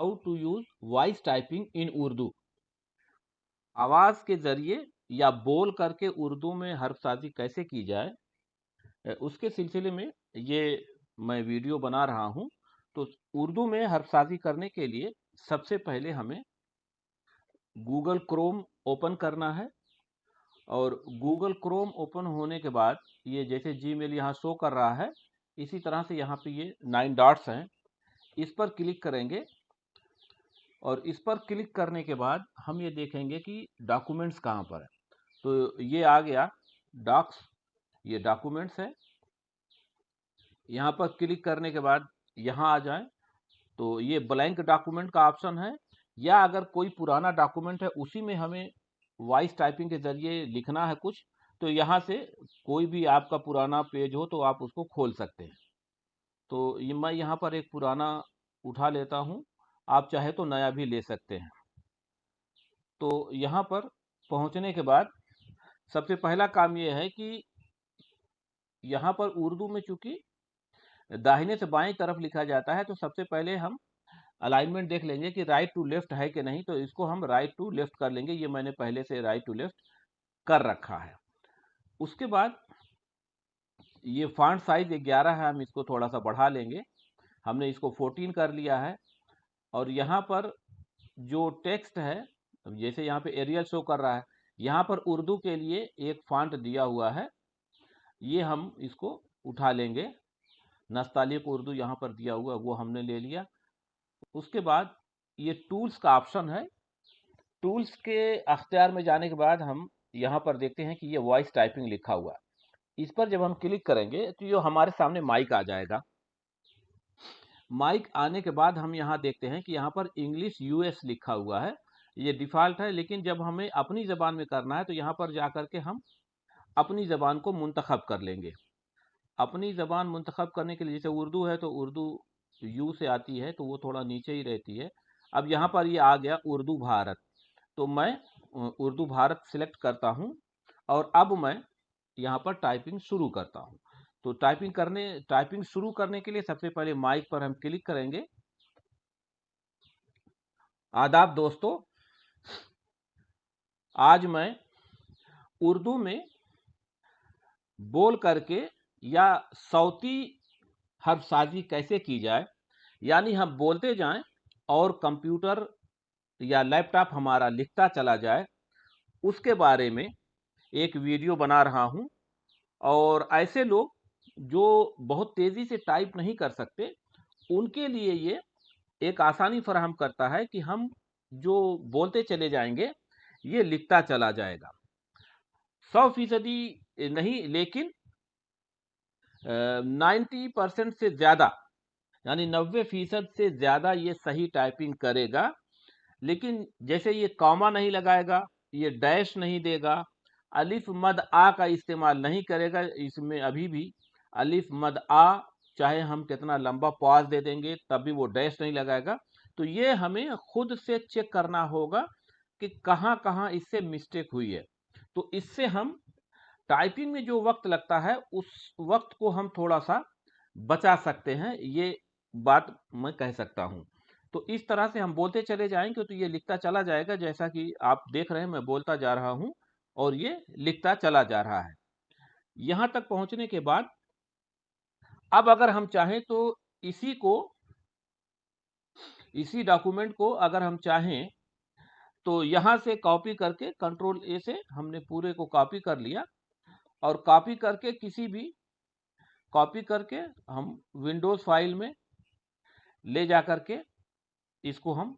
How to use voice typing in Urdu. आवाज के जरिए या बोल करके उर्दू में हर्फसाजी कैसे की जाए, उसके सिलसिले में ये मैं वीडियो बना रहा हूं। तो उर्दू में हर्फसाजी करने के लिए सबसे पहले हमें गूगल क्रोम ओपन करना है। और गूगल क्रोम ओपन होने के बाद ये जैसे जीमेल यहाँ शो कर रहा है, इसी तरह से यहाँ पे ये 9 डॉट्स हैं, इस पर क्लिक करेंगे। और इस पर क्लिक करने के बाद हम ये देखेंगे कि डॉक्यूमेंट्स कहाँ पर है। तो ये आ गया डॉक्स, ये डॉक्यूमेंट्स है। यहाँ पर क्लिक करने के बाद यहाँ आ जाएं तो ये ब्लैंक डॉक्यूमेंट का ऑप्शन है, या अगर कोई पुराना डॉक्यूमेंट है उसी में हमें वॉइस टाइपिंग के जरिए लिखना है कुछ, तो यहाँ से कोई भी आपका पुराना पेज हो तो आप उसको खोल सकते हैं। तो ये मैं यहाँ पर एक पुराना उठा लेता हूँ, आप चाहे तो नया भी ले सकते हैं। तो यहाँ पर पहुँचने के बाद सबसे पहला काम ये है कि यहाँ पर उर्दू में चूंकि दाहिने से बाएं तरफ लिखा जाता है, तो सबसे पहले हम अलाइनमेंट देख लेंगे कि राइट टू लेफ्ट है कि नहीं। तो इसको हम राइट टू लेफ्ट कर लेंगे, ये मैंने पहले से राइट टू लेफ्ट कर रखा है। उसके बाद ये फॉन्ट साइज 11 है, हम इसको थोड़ा सा बढ़ा लेंगे। हमने इसको 14 कर लिया है। और यहाँ पर जो टेक्स्ट है, जैसे यहाँ पे एरियल शो कर रहा है, यहाँ पर उर्दू के लिए एक फॉन्ट दिया हुआ है, ये हम इसको उठा लेंगे। नस्तालिक उर्दू यहाँ पर दिया हुआ, वो हमने ले लिया। उसके बाद ये टूल्स का ऑप्शन है, टूल्स के अख्तियार में जाने के बाद हम यहाँ पर देखते हैं कि ये वॉइस टाइपिंग लिखा हुआ है। इस पर जब हम क्लिक करेंगे तो ये हमारे सामने माइक आ जाएगा। माइक आने के बाद हम यहाँ देखते हैं कि यहाँ पर इंग्लिश यूएस लिखा हुआ है, ये डिफ़ॉल्ट है। लेकिन जब हमें अपनी ज़बान में करना है तो यहाँ पर जा कर के हम अपनी ज़बान को मुंतखब कर लेंगे। अपनी ज़बान मुंतखब करने के लिए, जैसे उर्दू है तो उर्दू यू से आती है तो वो थोड़ा नीचे ही रहती है। अब यहाँ पर ये आ गया उर्दू भारत, तो मैं उर्दू भारत सिलेक्ट करता हूँ। और अब मैं यहाँ पर टाइपिंग शुरू करता हूँ। तो टाइपिंग शुरू करने के लिए सबसे पहले माइक पर हम क्लिक करेंगे। आदाब दोस्तों, आज मैं उर्दू में बोल करके या सौती हर्फसाजी कैसे की जाए, यानी हम बोलते जाएं और कंप्यूटर या लैपटॉप हमारा लिखता चला जाए, उसके बारे में एक वीडियो बना रहा हूं। और ऐसे लोग जो बहुत तेजी से टाइप नहीं कर सकते, उनके लिए ये एक आसानी फराहम करता है कि हम जो बोलते चले जाएंगे ये लिखता चला जाएगा। 100% नहीं, लेकिन 90% से ज्यादा, यानी 90% से ज्यादा ये सही टाइपिंग करेगा। लेकिन जैसे ये कॉमा नहीं लगाएगा, ये डैश नहीं देगा, अलिफ मद आ का इस्तेमाल नहीं करेगा। इसमें अभी भी अलिफ मद आ, चाहे हम कितना लंबा पॉज दे देंगे तब भी वो डैश नहीं लगाएगा। तो ये हमें खुद से चेक करना होगा कि कहाँ कहाँ इससे मिस्टेक हुई है। तो इससे हम टाइपिंग में जो वक्त लगता है उस वक्त को हम थोड़ा सा बचा सकते हैं, ये बात मैं कह सकता हूँ। तो इस तरह से हम बोलते चले जाएंगे तो ये लिखता चला जाएगा, जैसा कि आप देख रहे हैं मैं बोलता जा रहा हूँ और ये लिखता चला जा रहा है। यहाँ तक पहुँचने के बाद अब अगर हम चाहें तो इसी को, इसी डॉक्यूमेंट को अगर हम चाहें तो यहाँ से कॉपी करके कंट्रोल ए से हमने पूरे को कॉपी कर लिया। और कॉपी करके किसी भी, कॉपी करके हम विंडोज फाइल में ले जा करके इसको हम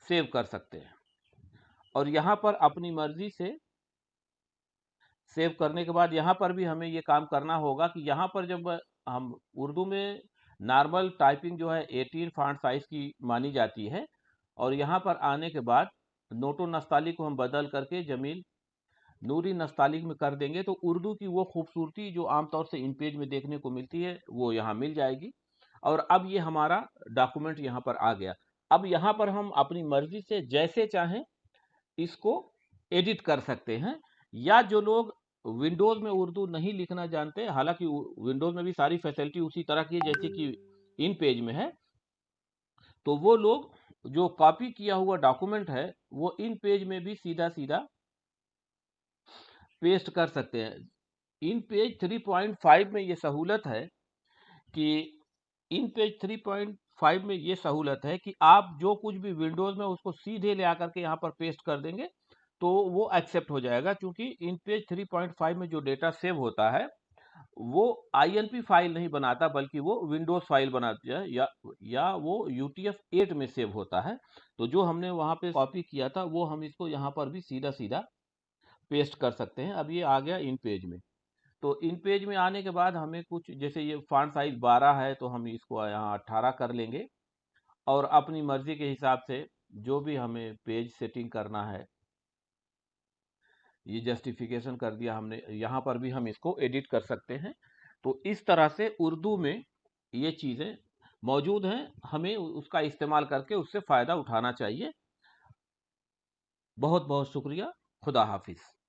सेव कर सकते हैं। और यहाँ पर अपनी मर्जी से सेव करने के बाद यहाँ पर भी हमें ये काम करना होगा कि यहाँ पर जब हम उर्दू में नॉर्मल टाइपिंग जो है 18 फॉन्ट साइज की मानी जाती है, और यहाँ पर आने के बाद नोटो नस्ताली को हम बदल करके जमील नूरी नस्ताली में कर देंगे तो उर्दू की वो खूबसूरती जो आमतौर से इन पेज में देखने को मिलती है वो यहाँ मिल जाएगी। और अब ये हमारा डॉक्यूमेंट यहाँ पर आ गया। अब यहाँ पर हम अपनी मर्जी से जैसे चाहें इसको एडिट कर सकते हैं। या जो लोग विंडोज में उर्दू नहीं लिखना जानते, हालांकि विंडोज में भी सारी फैसिलिटी उसी तरह की है जैसे कि इन पेज में है, तो वो लोग जो कॉपी किया हुआ डॉक्यूमेंट है, वो इन पेज में भी सीधा-सीधा पेस्ट कर सकते हैं। इन पेज 3.5 में ये सहूलत है कि इन पेज 3.5 में ये सहूलत है कि आप जो कुछ भी विंडोज़ में उसको सीधे ले आकर के यहाँ पर पेस्ट कर देंगे, तो वो एक्सेप्ट हो जाएगा, क्योंकि इन पेज 3.5 में जो डेटा सेव होता है, वो आईएनपी फाइल नहीं बनाता, बल्कि वो विंडोज़ फाइल बनाती है, या वो यूटीएफ-8 में सेव होता है। तो जो हमने वहाँ पे कॉपी किया था, वो हम इसको यहाँ पर भी सीधा-सीधा पेस्ट कर सकते हैं। अब ये आ गया इन पेज में। तो इन पेज में आने के बाद हमें कुछ, जैसे ये फ़ॉन्ट साइज़ 12 है, तो हम इसको यहाँ 18 कर लेंगे, और अपनी मर्ज़ी के हिसाब से जो भी हमें पेज सेटिंग करना है, ये जस्टिफ़िकेशन कर दिया हमने, यहाँ पर भी हम इसको एडिट कर सकते हैं। तो इस तरह से उर्दू में ये चीज़ें मौजूद हैं, हमें उसका इस्तेमाल करके उससे फ़ायदा उठाना चाहिए। बहुत-बहुत शुक्रिया। खुदा हाफ़िज़।